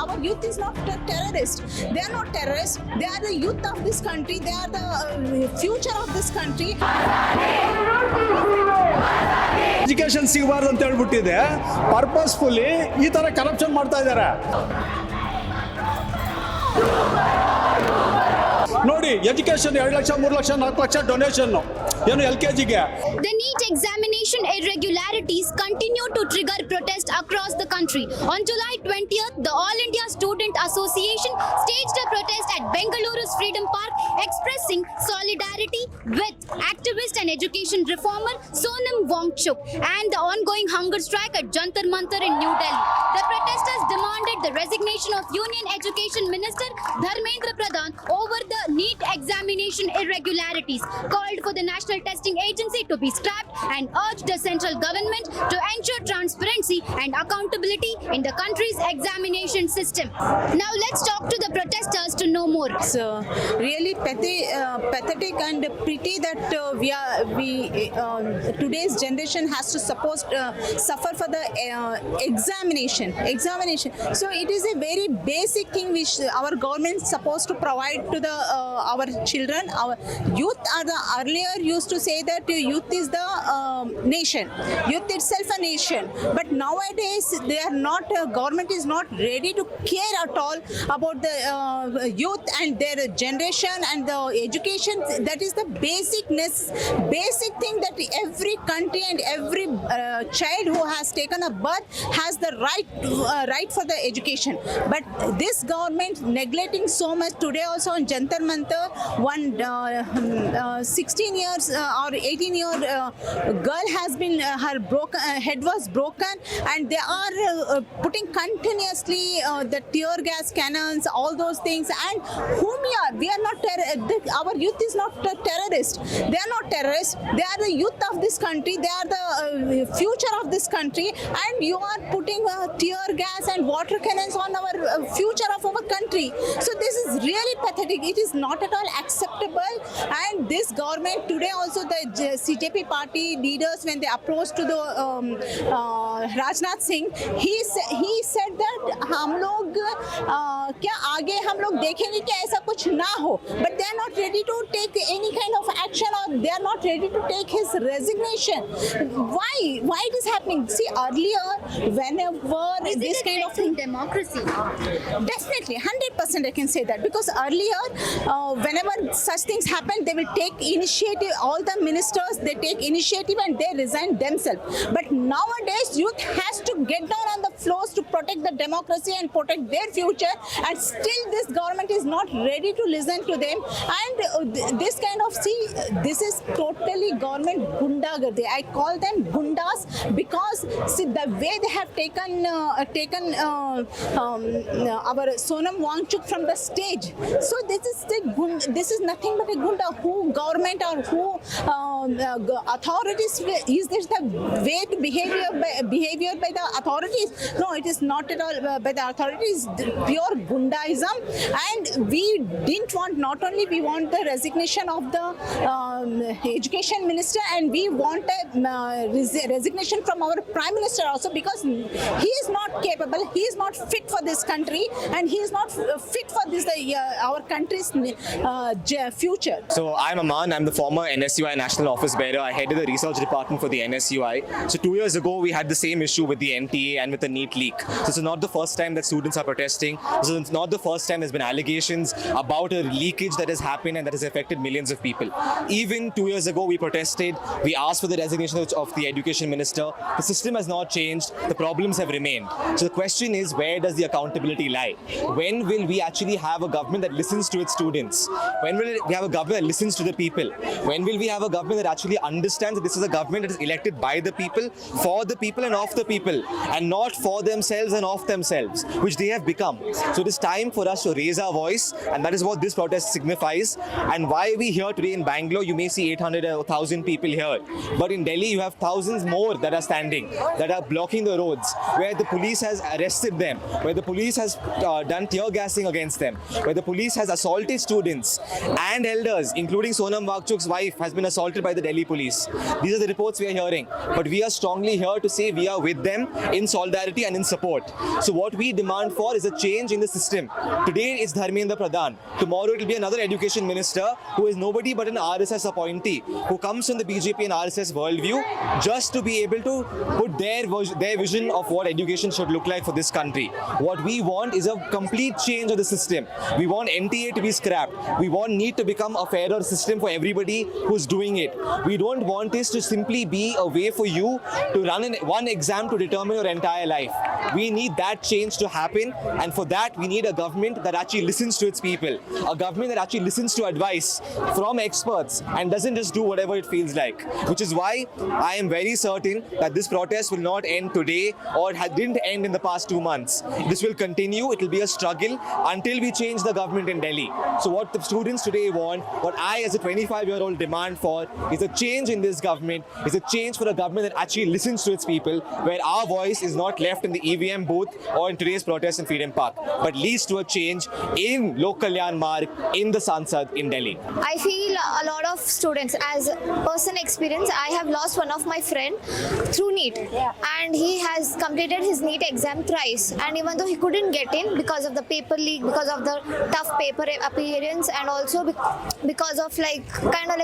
our youth is not terrorist. They are not terrorists. They are the youth of this country. They are the future of this country. Education ಸಿಗಬಾರ್ದು ಅಂತ ಹೇಳ್ಬಿಟ್ಟಿದೆ, purposefully ಈ ತರ corruption ಮಾಡ್ತಾ ಇದ್ದಾರೆ. ನೋಡಿ, education 2 lakh 3 lakh 4 lakh donation ಏನು LKGಗೆ. The NEET examination irregularities continue to trigger protest across the country. On July 20th, the All India Student Association staged a protest at Bengaluru's Freedom Park, expressing solidarity with activist and education reformer Sonam Wangchuk and the ongoing hunger strike at Jantar Mantar in New Delhi. The protesters demanded the resignation of Union Education Minister Dharmendra Pradhan over the NEET examination irregularities, called for the National Testing Agency to be scrapped and urged the central government to ensure transparency and accountability in the country's examination system. Now let's talk to the protesters to know more. It's really pathetic and pity that today's generation has to suffer for the examination. So it is a very basic thing which our government is supposed to provide to the our children. Our youth are the earlier used to say that youth is the nation, youth itself a nation, but nowadays they are not, government is not ready to care at all about the youth and their generation and the education. That is the basic thing that every country and every child who has taken a birth has the right for the education. But this government neglecting so much. Today also on Jantar Mantar, one 16 years or 18-year girl has been, her head was broken, and they are putting continuously the tear gas cannons, all those things. And whom we are not our youth is not terrorist. They are not terrorists. They are the youth of this country. They are the future of this country, and you are putting tear gas and water cannons on our future of our country. So this is really pathetic. It is not at all acceptable. And this government today also, the CJP party leaders, when they approached to the Rajnath Singh, he said that हम लोग क्या आगे हम लोग देखेंगे कि ऐसा कुछ ना हो, but they are not ready to take any kind of action, or they are not ready to take his resignation. Why it is happening? See, earlier whenever this kind of thing, democracy, definitely 100% I can say that, because earlier whenever such things happen, they will take initiative. All the ministers, they take initiative and they resign themselves. But nowadays youth has to get down on the floors to protect the democracy and protect their future, and still this government is not ready to listen to them. And this kind of, this is totally government gundagardi. I call them gundas, because see the way they have taken our Sonam Wangchuk from the stage. So this is nothing but a gunda. Who government or who authorities, is this the way to behavior by the authorities? No, it is not at all by the authorities. Pure gundaism. And we didn't want, not only we want the resignation of the education minister, and we want a resignation from our prime minister also, because he is not capable, he is not fit for this country, and he is not fit for this our country's future. So I'm Aman. I'm the former NSUI National Office Bearer. I headed the research department for the NSUI. So 2 years ago, we had the same issue with the NTA and with the NEET leak. So this is not the first time that students are protesting. This is not the first time there's been allegations about a leakage that has happened and that has affected millions of people. Even 2 years ago, we protested. We asked for the resignation of the education minister. The system has not changed. The problems have remained. So the question is, where does the accountability lie? When will we actually have a government that listens to its students? When will we have a government that listens to the people? When will we have a government that actually understands that this is a government that is elected by the people, for the people and of the people, and not for themselves and of themselves, which they have become. So it is time for us to raise our voice, and that is what this protest signifies. And why are we here today in Bangalore? You may see 800 or 1,000 people here, but in Delhi you have thousands more that are standing, that are blocking the roads, where the police has arrested them, where the police has done tear gassing against them, where the police has assaulted students and elders, including Sonam Wangchuk's wife has been assaulted by by the Delhi police. These are the reports we are hearing. But we are strongly here to say we are with them in solidarity and in support. So what we demand for is a change in the system. Today it's Dharmendra Pradhan. Tomorrow it will be another education minister who is nobody but an RSS appointee who comes from the BJP and RSS worldview just to be able to put their vision of what education should look like for this country. What we want is a complete change of the system. We want NTA to be scrapped. We want NEET to become a fairer system for everybody who's doing it. We don't want this to simply be a way for you to run one exam to determine your entire life. We need that change to happen, and for that we need a government that actually listens to its people, a government that actually listens to advice from experts and doesn't just do whatever it feels like, which is why I am very certain that this protest will not end today or didn't end in the past 2 months. This will continue. It will be a struggle until we change the government in Delhi. So what the students today want, what I as a 25-year-old demand for, is a change in this government, is a change for a government that actually listens to its people, where our voice is not left in the EVM booth or in today's protest in Freedom Park, but leads to a change in Lok Kalyan Marg, in the Sansad in Delhi. I feel a lot of students, as personal experience, I have lost one of my friend through NEET, and he has completed his NEET exam thrice, and even though he couldn't get in because of the paper leak, because of the tough paper appearance, and also because of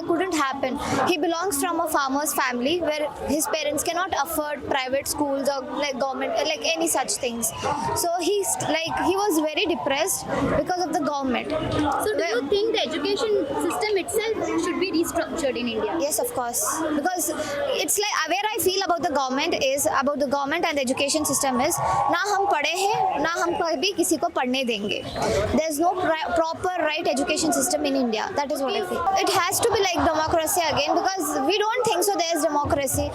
couldn't happen. He belongs from a farmer's family where his parents cannot afford private schools or government, any such things. So he was very depressed because of the government. So do you think the education system itself should be restructured in India? Yes, of course. Because it's like where I feel about the government and the education system is ना हम पढ़े हैं ना हम कभी किसी को पढ़ने देंगे. There's no proper right education system in India. That is what I feel. It has to be like democracy again, because we don't think so there is democracy.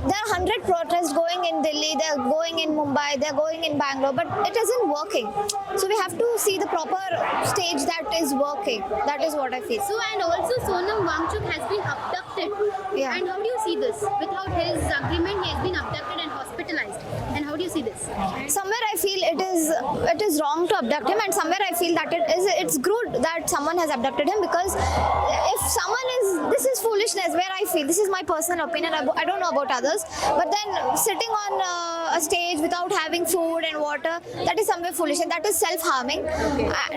There are 100 protests going in Delhi, they're going in Mumbai, they're going in Bangalore, but it isn't working. So we have to see the proper stage that is working. That is what I feel. So, and also Sonam Wangchuk has been abducted. Yeah. And how do you see this? Without his agreement, he has been abducted and hospitalized. And how do you see this? Somewhere I feel it is wrong to abduct him, and somewhere I feel that it's good that someone has abducted him, because if someone this is foolishness, where I feel, this is my personal opinion, I don't know about others, but then sitting on a stage without having food and water, that is somewhere foolish, and that is self-harming.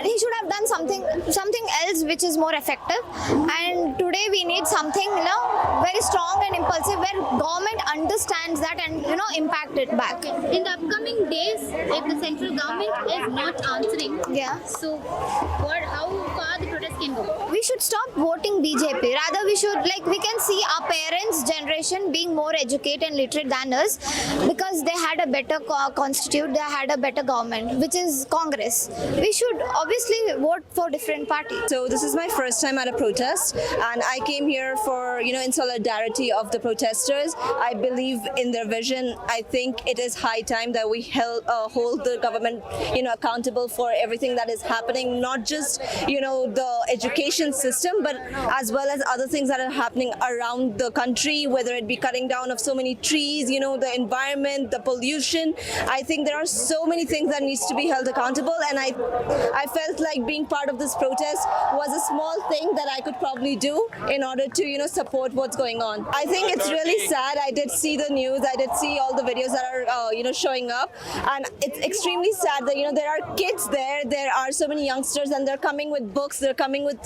He should have done something else which is more effective, and today we need something very strong and impulsive, where government understands that and impact it back. In the upcoming days, if the central government is not answering, so how far the protest can go? We should stop voting BJP. Rather, we can see our parents' generation being more educated and literate than us, because they had a better constitute, they had a better government, which is Congress. We should obviously vote for different parties. So this is my first time at a protest, and I came here for, in solidarity of the protesters. I believe in their vision. I think it is high time that we hold the government, accountable for everything that is happening, not just, the education system, but as well as other things that are happening around the country, whether it be cutting down of so many trees, the environment, the pollution. I think there are so many things that needs to be held accountable, and I felt like being part of this protest was a small thing that I could probably do in order to, support what's going on. I think it's really sad. I did see the news. I did see all the videos that are, showing up, and it's extremely sad that, there are kids there. There are so many youngsters, and they're coming with books. They're coming with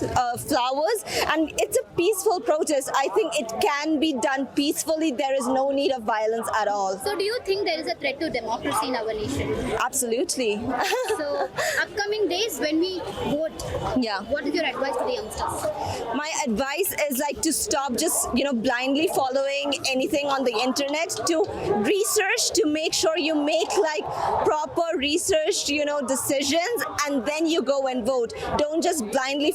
flowers, and it's a peaceful protest. I think it can be done peacefully. There is no need of violence at all. So do you think there is a threat to democracy in our nation? Absolutely. So upcoming days when we vote, what is your advice to the youngsters? My advice is to stop just blindly following anything on the internet, to research, to make sure you make proper research decisions, and then you go and vote. Don't just blindly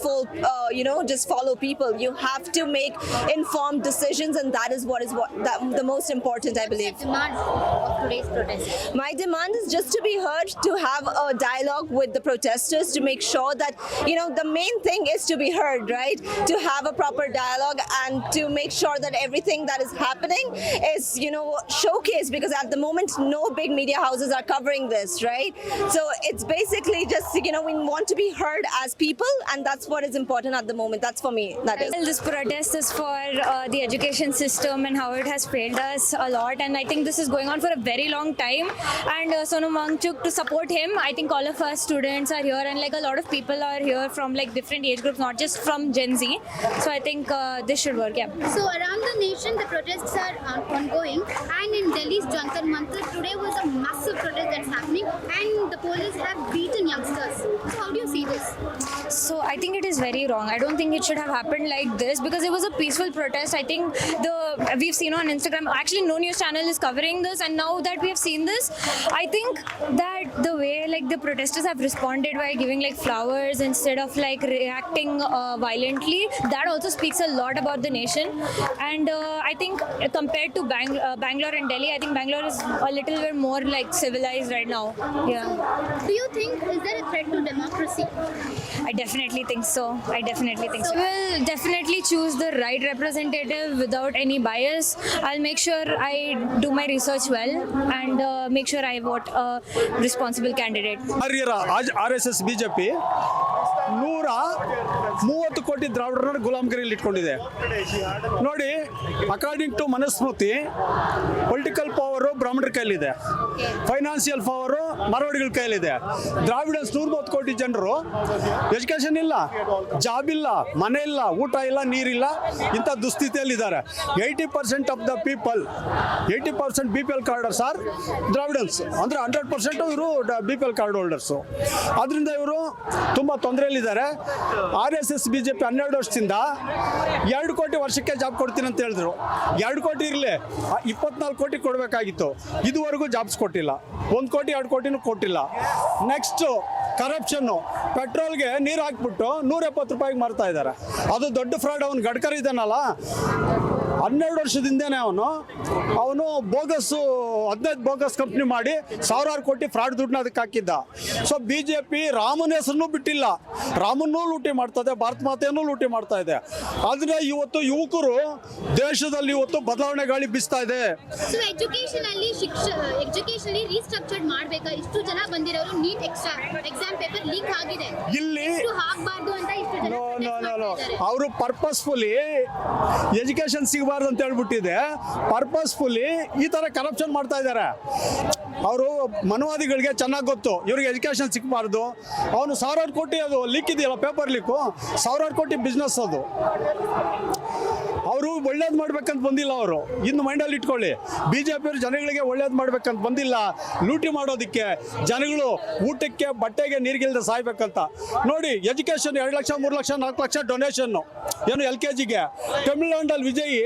just follow people. You have to make informed decisions, and that is the most important, I believe. Demand of today's protest? My demand is just to be heard, to have a dialogue with the protesters, to make sure that the main thing is to be heard, right? To have a proper dialogue and to make sure that everything that is happening is showcased, because at the moment no big media houses are covering this, right? So it's basically just we want to be heard as people, and that's what is important at the moment. That's for me. That is. Well, this protest is for the education system and how it has failed us a lot, and I think this is going on for a very long time. And Sonam Wangchuk, to support him, I think all of us students are here, and like a lot of people are here from like different age groups, not just from Gen Z. So I think this should work. Yeah. So around the nation, the protests are ongoing, and in Delhi's Jantar Mantar today was a massive protest that's happening, and the police have beaten youngsters. So how do you see this? So I think it is very wrong. I don't think it should have happened like this because it was a peaceful protest. I think we've seen on Instagram, actually no news channel is covering this, and now that we have seen this, I think that the way like the protesters have responded by giving like flowers instead of like reacting violently, that also speaks a lot about the nation. And I think compared to Bangalore and Delhi, I think Bangalore is a little bit more like civilized right now. Yeah. Do you think, is there a threat to democracy? I definitely think so. I definitely think so. I will definitely choose the right representative without any bias. I'll make sure I do my research well and make sure I vote a responsible candidate. ಆರ್ಯರ RSS BJP 130 ಕೋಟಿ ದ್ರಾವಿಡರನ್ನ ಗುಲಾಮಗಿರಿಯಲ್ಲಿ ಇಟ್ಕೊಂಡಿದೆ. ನೋಡಿ, according to Manusmriti, political power ಬ್ರಾಹ್ಮಣರ ಕೈಲಿದೆ, financial power ಮಾರವಾಡಿಗಳ ಕೈಲಿದೆ. ದ್ರಾವಿಡನ್ಸ್ 130 ಕೋಟಿ ಜನರು ಎಜುಕೇಶನ್ ಇಲ್ಲ, ಜಾಬ್ ಇಲ್ಲ, ಮನೆ ಇಲ್ಲ, ಊಟ ಇಲ್ಲ, ನೀರಿಲ್ಲ, ಇಂಥ ದುಸ್ಥಿತಿಯಲ್ಲಿದ್ದಾರೆ. 80% of the people, 80% BPL carders are Dravidians, ಅಂದರೆ 100% ಇವರು BPL ಕಾರ್ಡ್ ಹೋಲ್ಡರ್ಸು. ಅದರಿಂದ ಇವರು ತುಂಬ ತೊಂದರೆಯಲ್ಲಿದ್ದಾರೆ. RSS BJP 12 ವರ್ಷದಿಂದ 2 ಕೋಟಿ ವರ್ಷಕ್ಕೆ ಜಾಬ್ ಕೊಡ್ತೀನಿ ಅಂತ ಹೇಳಿದ್ರು. 2 ಕೋಟಿ ಇರಲಿ, 24 ಕೋಟಿ ಕೊಡಬೇಕಾಗಿತ್ತು. ಇದುವರೆಗೂ ಜಾಬ್ಸ್ ಕೊಟ್ಟಿಲ್ಲ. 1 ಕೋಟಿ 2 ಕೋಟಿನೂ ಕೊಟ್ಟಿಲ್ಲ. ನೆಕ್ಸ್ಟು ಕರಪ್ಷನ್ನು, ಪೆಟ್ರೋಲ್ಗೆ ನೀರು ಹಾಕ್ಬಿಟ್ಟು 170 ರೂಪಾಯಿಗೆ ಮಾರ್ತಾ ಇದ್ದಾರೆ. ಅದು ದೊಡ್ಡ ಫ್ರಾಡ್. ಅವನು ಗಡ್ಕರಿ ಇದ್ದಾನಲ್ಲ, 12 ವರ್ಷದಿಂದನೇ ಅವನು ಬೋಗಸ್ಸು 15 ಬೋಗಸ್ ಕಂಪ್ನಿ ಮಾಡಿ ಸಾವಿರಾರು ಕೋಟಿ ಫ್ರಾಡ್ ದುಡ್ಡನ್ನ ಅದಕ್ಕೆ ಹಾಕಿದ್ದ. ಸೊ BJP ರಾಮನ ಹೆಸರನ್ನು ಬಿಟ್ಟಿಲ್ಲ, ರಾಮನ್ನೂ ಲೂಟಿ ಮಾಡ್ತದೆ, ಭಾರತ ಮಾತೆಯನ್ನು ಲೂಟಿ ಮಾಡ್ತಾ ಇದೆ. ಆದರೆ ಇವತ್ತು ಯುವಕರು ದೇಶದಲ್ಲಿ ಇವತ್ತು ಬದಲಾವಣೆ ಗಾಳಿ ಬೀಸ್ತಾ ಇದೆ. ಸೊ ಎಜುಕೇಶನ್ ಅಲ್ಲಿ ರೀಸ್ಟ್ರಕ್ಚರ್ಡ್ ಮಾಡಬೇಕಾ? ಇಷ್ಟು ಜನ ಬಂದಿರೋರು ನೀಟ್ ಎಕ್ಸಾಮ್ ಪೇಪರ್ ಲೀಕ್ ಆಗಿದೆ, ಇಲ್ಲಿ ಹಾಕಬಾರ್ದು ಅಂತ ಇಷ್ಟು ಜನ ಅವರು ಪರ್ಪಸ್ಫುಲಿ ಎಜುಕೇಶನ್ ಸಿಗಬಾರ್ದು ಅಂತ ಹೇಳ್ಬಿಟ್ಟಿದೆ. ಪರ್ಪಸ್ಫುಲಿ ಈ ತರ ಕರಪ್ಷನ್ ಮಾಡ್ತಾ ಇದ್ದಾರೆ. ಅವರು ಮನುವಾದಿಗಳಿಗೆ ಚೆನ್ನಾಗಿ ಗೊತ್ತು ಇವ್ರಿಗೆ ಎಜುಕೇಶನ್ ಸಿಗಬಾರ್ದು. ಅವನು ಸಾವಿರಾರು ಕೋಟಿ, ಅದು ಲೀಕ್ ಇದೆಯಲ್ಲ, ಪೇಪರ್ ಲೀಕು, ಸಾವಿರಾರು ಕೋಟಿ ಬಿಸ್ನೆಸ್ ಅದು. ಅವರು ಒಳ್ಳೇದು ಮಾಡ್ಬೇಕಂತ ಬಂದಿಲ್ಲ. ಅವರು ಇನ್ನು ಮೈಂಡಲ್ಲಿ ಇಟ್ಕೊಳ್ಳಿ, BJP ಜನಗಳಿಗೆ ಒಳ್ಳೇದು ಮಾಡ್ಬೇಕಂತ ಬಂದಿಲ್ಲ, ಲೂಟಿ ಮಾಡೋದಕ್ಕೆ, ಜನಗಳು ಊಟಕ್ಕೆ ಬಟ್ಟೆಗೆ ನೀರಿಗಿಲ್ದೆ ಸಾಯ್ಬೇಕಂತ. ನೋಡಿ, ಎಜುಕೇಷನ್ 2 ಲಕ್ಷ 3 ಲಕ್ಷ 4 ಲಕ್ಷ ಡೊನೇಷನ್ನು ಏನು LKGಗೆ. ತಮಿಳ್ನಾಡಲ್ಲಿ ವಿಜಯ್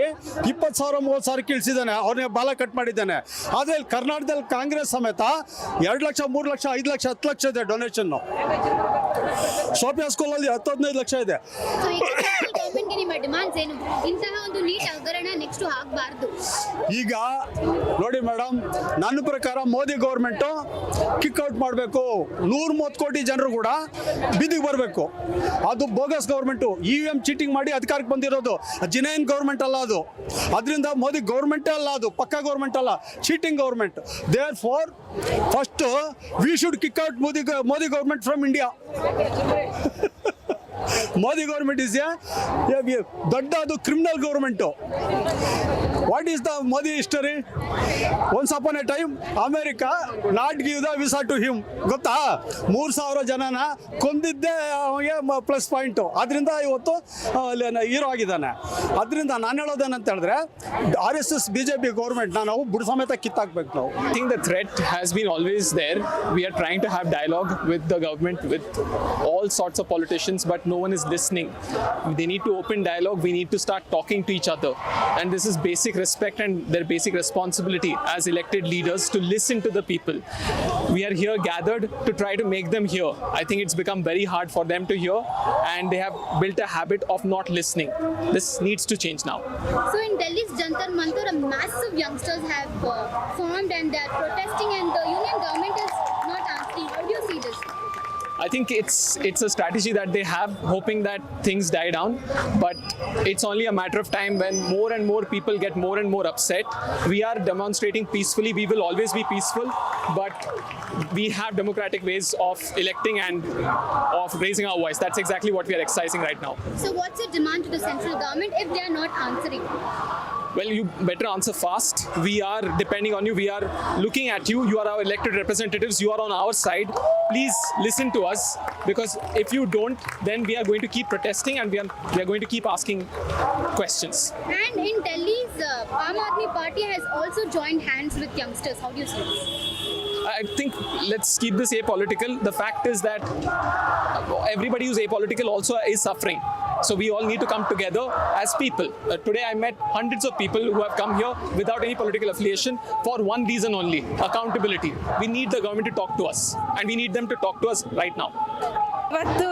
20,000 30,000 ಇಳಿಸಿದ್ದಾನೆ, ಅವ್ರನ್ನ ಬಾಲ ಕಟ್ ಮಾಡಿದ್ದಾನೆ. ಆದರೆ ಕರ್ನಾಟಕದಲ್ಲಿ ಕಾಂಗ್ರೆಸ್ ಸಮೇತ 2 ಲಕ್ಷ 3 ಲಕ್ಷ 5 ಲಕ್ಷ 10 ಲಕ್ಷ ಇದೆ ಡೊನೇಷನ್ನು. ಸೋಫಿಯಾ ಸ್ಕೂಲಲ್ಲಿ 10-15 ಲಕ್ಷ ಇದೆ. ಗವರ್ಮೆಂಟ್ಗೆ ನಿಮ್ಮ ಡಿಮಾಂಡ್ಸ್ ಏನು? ಇಂತಹ ಒಂದು ನೀಟ್ ಹಗರಣ ನೆಕ್ಸ್ಟ್ ಆಗಬಾರ್ದು. ಈಗ ನೋಡಿ ಮೇಡಮ್, ನನ್ನ ಪ್ರಕಾರ ಮೋದಿ ಗೌರ್ಮೆಂಟು ಕಿಕ್ಔಟ್ ಮಾಡಬೇಕು. 130 ಕೋಟಿ ಜನರು ಕೂಡ ಬೀದಿಗೆ ಬರಬೇಕು. ಅದು ಬೋಗಸ್ ಗೌರ್ಮೆಂಟು, EVM ಚೀಟಿಂಗ್ ಮಾಡಿ ಅಧಿಕಾರಕ್ಕೆ ಬಂದಿರೋದು. ಜಿನೈನ್ ಗೌರ್ಮೆಂಟ್ ಅಲ್ಲ ಅದು. ಅದರಿಂದ ಮೋದಿ ಗೌರ್ಮೆಂಟೇ ಅಲ್ಲ, ಅದು ಪಕ್ಕಾ ಗೌರ್ಮೆಂಟ್ ಅಲ್ಲ, cheating government. There for first we should kick out Modi government from India. Modi government is ದೊಡ್ಡ ಅದು criminal government. What is the Modi history? Once upon a time America not give the visa to him. ಗೊತ್ತಾ? 3,000 ಜನನ ಕೊಂದಿದ್ದೇ ಅವನಿಗೆ plus point. ಅದರಿಂದ ಇವತ್ತು hero ಆಗಿದ್ದಾನೆ. ಅದರಿಂದ ನಾನು ಹೇಳೋದೇನಂತ ಹೇಳಿದ್ರೆ, RSS BJP ಗೌರ್ಮೆಂಟ್ನ ನಾವು ಬುಡ ಸಮೇತ ಕಿತ್ತಾಕ್ಬೇಕು ನಾವು. I think the threat has been always there. We are trying to have dialogue with the government, with all sorts of politicians, but no one is listening. They need to open dialogue. We need to start talking to each other. And this is basic respect and their basic responsibility as elected leaders to listen to the people. We are here gathered to try to make them hear. I think it's become very hard for them to hear, and they have built a habit of not listening. This needs to change now. So in Delhi's Jantar Mantar, a massive youngsters have formed and they are protesting, and the union government is not answering. How do you see this? I think it's a strategy that they have, hoping that things die down. But it's only a matter of time when more and more people get more and more upset. We are demonstrating peacefully. We will always be peaceful, but we have democratic ways of electing and of raising our voice. That's exactly what we are exercising right now. So what's your demand to the central government if they are not answering? Well, you better answer fast. We are depending on you. We are looking at you. You are our elected representatives. You are on our side. Please listen to us, because if you don't, then we are going to keep protesting and we are going to keep asking questions. And in Delhi's Aam Aadmi Party has also joined hands with youngsters. How do you see this? I think let's keep this apolitical. The fact is that everybody who's apolitical also is suffering. So we all need to come together as people. Today I met hundreds of people who have come here without any political affiliation for one reason only: accountability. We need the government to talk to us, and we need them to talk to us right now. ಇವತ್ತು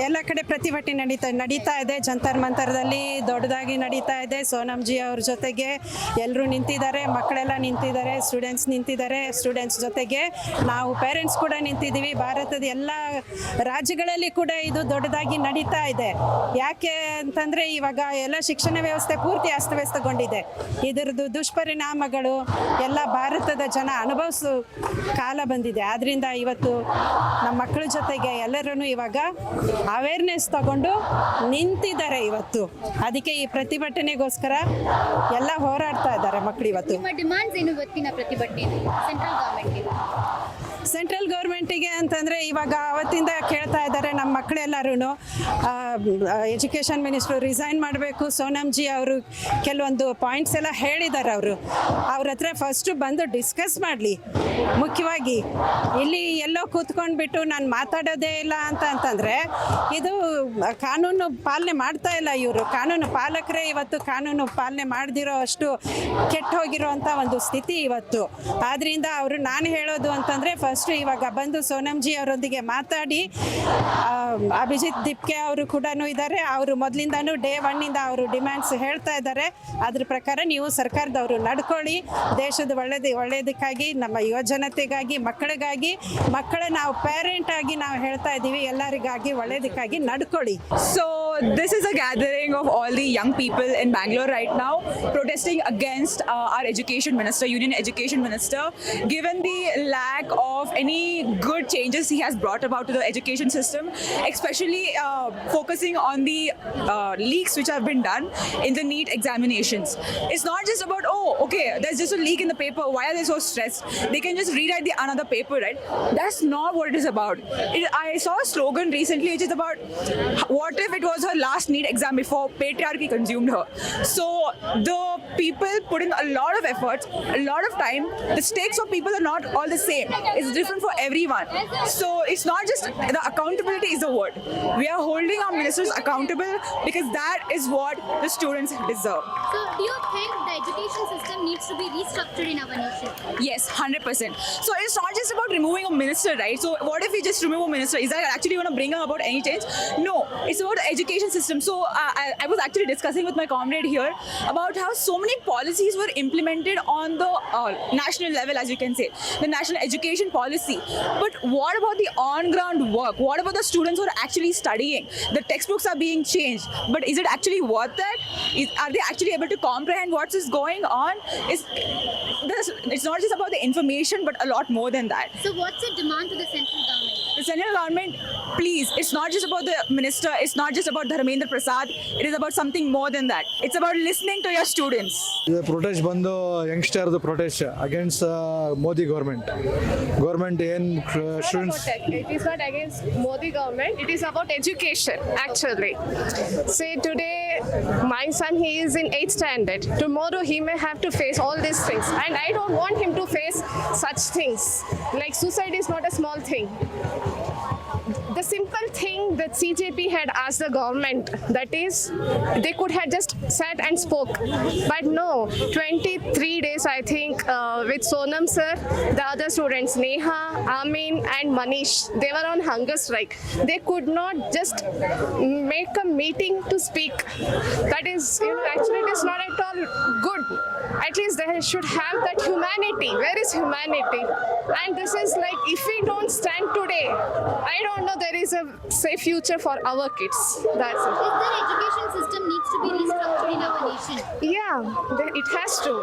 ಎಲ್ಲ ಕಡೆ ಪ್ರತಿಭಟನೆ ನಡೀತಾ ಇದೆ. ಜಂತರ್ ಮಂತರದಲ್ಲಿ ದೊಡ್ಡದಾಗಿ ನಡೀತಾ ಇದೆ. ಸೋನಂಜಿ ಅವ್ರ ಜೊತೆಗೆ ಎಲ್ಲರೂ ನಿಂತಿದ್ದಾರೆ, ಮಕ್ಕಳೆಲ್ಲ ನಿಂತಿದ್ದಾರೆ, ಸ್ಟೂಡೆಂಟ್ಸ್ ನಿಂತಿದ್ದಾರೆ. ಸ್ಟೂಡೆಂಟ್ಸ್ ಜೊತೆಗೆ ನಾವು ಪೇರೆಂಟ್ಸ್ ಕೂಡ ನಿಂತಿದ್ದೀವಿ. ಭಾರತದ ಎಲ್ಲ ರಾಜ್ಯಗಳಲ್ಲಿ ಕೂಡ ಇದು ದೊಡ್ಡದಾಗಿ ನಡೀತಾ ಇದೆ. ಯಾಕೆ ಅಂತಂದರೆ ಇವಾಗ ಎಲ್ಲ ಶಿಕ್ಷಣ ವ್ಯವಸ್ಥೆ ಪೂರ್ತಿ ಅಸ್ತವ್ಯಸ್ತಗೊಂಡಿದೆ. ಇದರದ್ದು ದುಷ್ಪರಿಣಾಮಗಳು ಎಲ್ಲ ಭಾರತದ ಜನ ಅನುಭವಿಸೋ ಕಾಲ ಬಂದಿದೆ. ಆದ್ದರಿಂದ ಇವತ್ತು ನಮ್ಮ ಮಕ್ಕಳ ಜೊತೆಗೆ ಎಲ್ಲರೂ ಇವಾಗ ಅವೇರ್ನೆಸ್ ತಗೊಂಡು ನಿಂತಿದ್ದಾರೆ ಇವತ್ತು. ಅದಕ್ಕೆ ಈ ಪ್ರತಿಭಟನೆಗೋಸ್ಕರ ಎಲ್ಲ ಹೋರಾಡ್ತಾ ಇದ್ದಾರೆ ಮಕ್ಕಳು ಇವತ್ತು. ನಿಮ್ಮ ಡಿಮಾಂಡ್ಸ್ ಏನು ಇವತ್ತಿನ ಪ್ರತಿಭಟನೆ ಸೆಂಟ್ರಲ್ ಗವರ್ಮೆಂಟ್ಗೆ? ಸೆಂಟ್ರಲ್ ಗೌರ್ಮೆಂಟಿಗೆ ಅಂತಂದರೆ ಇವಾಗ ಅವತ್ತಿಂದ ಕೇಳ್ತಾ ಇದ್ದಾರೆ ನಮ್ಮ ಮಕ್ಕಳೆಲ್ಲರೂ. ಎಜುಕೇಷನ್ ಮಿನಿಸ್ಟ್ರು ರಿಸೈನ್ ಮಾಡಬೇಕು. ಸೋನಂಜಿ ಅವರು ಕೆಲವೊಂದು ಪಾಯಿಂಟ್ಸ್ ಎಲ್ಲ ಹೇಳಿದ್ದಾರೆ. ಅವ್ರ ಹತ್ರ ಫಸ್ಟು ಬಂದು ಡಿಸ್ಕಸ್ ಮಾಡಲಿ. ಮುಖ್ಯವಾಗಿ ಇಲ್ಲಿ ಎಲ್ಲೋ ಕೂತ್ಕೊಂಡ್ಬಿಟ್ಟು ನಾನು ಮಾತಾಡೋದೇ ಇಲ್ಲ ಅಂತಂದರೆ ಇದು ಕಾನೂನು ಪಾಲನೆ ಮಾಡ್ತಾ ಇಲ್ಲ ಇವರು. ಕಾನೂನು ಪಾಲಕರೇ ಇವತ್ತು ಕಾನೂನು ಪಾಲನೆ ಮಾಡದಿರೋ ಅಷ್ಟು ಕೆಟ್ಟು ಹೋಗಿರೋ ಅಂಥ ಒಂದು ಸ್ಥಿತಿ ಇವತ್ತು. ಆದ್ದರಿಂದ ನಾನು ಹೇಳೋದು ಅಂತಂದರೆ ಫಸ್ಟು ಇವಾಗ ಬಂದು ಸೋನಂಜಿ ಅವರೊಂದಿಗೆ ಮಾತಾಡಿ, ಅಭಿಜಿತ್ ದಿಪ್ಕೆ ಅವರು ಕೂಡ ಇದ್ದಾರೆ. ಅವರು ಮೊದಲಿಂದನೂ ಡೇ ಒನ್ನಿಂದ ಅವರು ಡಿಮ್ಯಾಂಡ್ಸ್ ಹೇಳ್ತಾ ಇದ್ದಾರೆ. ಅದ್ರ ಪ್ರಕಾರ ನೀವು ಸರ್ಕಾರದವರು ನಡ್ಕೊಳ್ಳಿ. ದೇಶದ ಒಳ್ಳೆಯದಕ್ಕಾಗಿ, ನಮ್ಮ ಯುವಜನತೆಗಾಗಿ, ಮಕ್ಕಳಿಗಾಗಿ, ಮಕ್ಕಳ ನಾವು ಪೇರೆಂಟ್ ಆಗಿ ನಾವು ಹೇಳ್ತಾ ಇದ್ದೀವಿ, ಎಲ್ಲರಿಗಾಗಿ ಒಳ್ಳೆಯದಕ್ಕಾಗಿ ನಡ್ಕೊಳ್ಳಿ. So this is a gathering of all the young people in Bangalore right now protesting against our education minister, Union Education Minister, given the lack of any good changes he has brought about to the education system, especially focusing on the leaks which have been done in the NEET examinations. It's not just about, oh, okay, there's just a leak in the paper, why are they so stressed? They can just rewrite the another paper, right? That's not what it is about. I saw a slogan recently which is about, what if it was her last NEET exam before patriarchy consumed her? So the people put in a lot of effort, a lot of time. The stakes of people are not all the same. It's different for everyone. So it's not just, the accountability is the word. We are holding our ministers accountable because that is what the students deserve. So do you think the education system needs to be restructured in our nation? Yes, 100%. So it's not just about removing a minister, right? So what if we just remove a minister? Is that actually going to bring about any change? No, it's about the education system. So I was actually discussing with my comrade here about how so many policies were implemented on the national level, as you can say, the national education policy. But what about the on-ground work? What about the students who are actually studying? The textbooks are being changed, but is it actually worth that? Are they actually able to comprehend what is going on? It's not just about the information, but a lot more than that. So what's your demand to the central government? The central government, please, it's not just about the minister, it's not just about Dharmendra Prasad, it is about something more than that. It's about listening to your students. The protest ಬಂದು youngster protest against Modi government ಏನು students. It is not against Modi government, it is about education actually. Say today my son, he is in 8th standard. Tomorrow he may have to face all these things, and I don't want him to face such things. Like suicide is not a small thing. The simple thing thing that CJP had asked the government, that is, they could have just sat and spoke. But no, 23 days, I think, with Sonam sir, the other students, Neha, Amin and Manish, they were on hunger strike. They could not just make a meeting to speak. That is, actually it is not at all good. At least they should have that humanity. Where is humanity? And this is like, if we don't stand today, I don't know there is a safe future for our kids. That's it. Is the education system needs to be restructured in our nation? Yeah, it has to.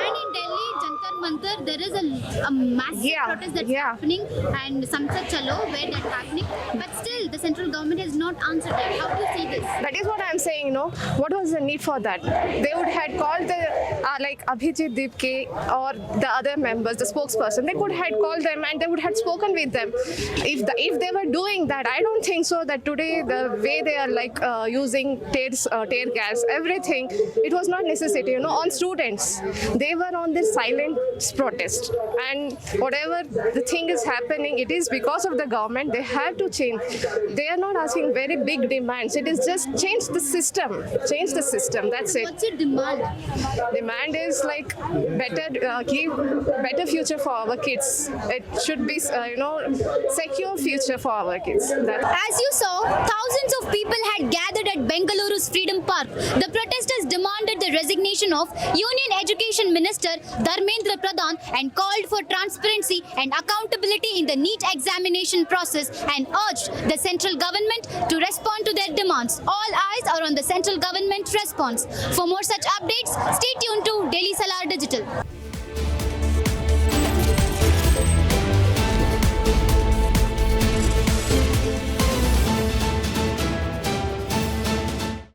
And in Delhi, Jantar Mantar, there is a massive protest that's happening, and Samsad Chalo, where that's happening. But still, the central government has not answered that. How do you see this? That is what I'm saying, What was the need for that? They would have called the, like Abhijit Dipke or the other members, the spokesperson. They could have called them and they would have spoken with them. If they were doing that, I don't think so that today the way they are like using tear gas, everything, it was not necessity, on students. They were on this silent protest. And whatever the thing is happening, it is because of the government. They have to change. They are not asking very big demands. It is just change the system. Change the system. That's it. What's your demand? Demand is like give better future for our kids. It should be, secure future for our kids. As you saw, thousands of people had gathered at Bengaluru's Freedom Park. The protesters demanded the resignation of Union Education Minister Dharmendra Pradhan and called for transparency and accountability in the NEET examination process and urged the central government to respond to their demands. All eyes are on the central government response. For more such updates, stay tuned to Daily Salar Digital.